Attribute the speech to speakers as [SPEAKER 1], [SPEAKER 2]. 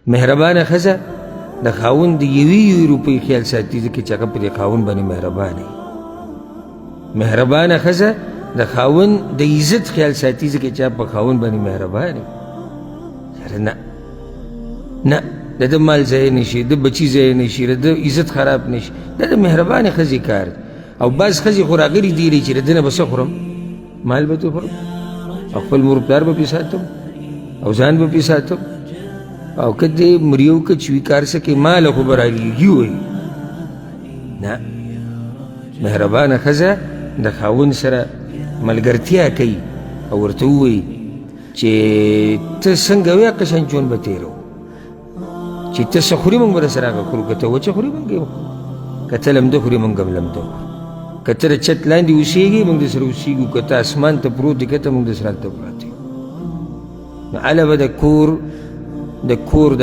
[SPEAKER 1] مهربانه ښځه د خاوند د یوې روپۍ خیال ساتي ځکه چې هغه پرې خاوند باندې مهربانه وي. مهربانه ښځه د خاوند د عزت خیال ساتي ځکه چې په خاوند باندې مهربانه وي. یاره نه نه، د ده مال ضایع نه شي، د بچي ضایع نه شي، د ده عزت خراب نه شي. دا د مهربانې ښځې کار دی. او بعض ښځې خو راغلي دي چې د ده نه به څه خورم، مال به ترې خورم او خپل مور پلار به پرې ساتم او ځان به پرې ساتم، او که دې مریو که چې وي کار څه کوي ماله خو به رالیږي وایي. نه، مهربانه ښځه د خاوند سره ملګرتیا کوي او ورته ووایي چې ته څنګه وې هغه شان ژوند به تېروو، چې ته څه خوري موږ به درسره هغه خورو، که ته وچه خوري موږ یې وخورو، که ته لمده خوري موږ هم لمده وخورو، که ته د چت لاندې اوسېږي موږ درسره اوسېږو، که ته اسمان ته پروت یې که ته موږ درسره هلته پراته یو. نو هله به د کور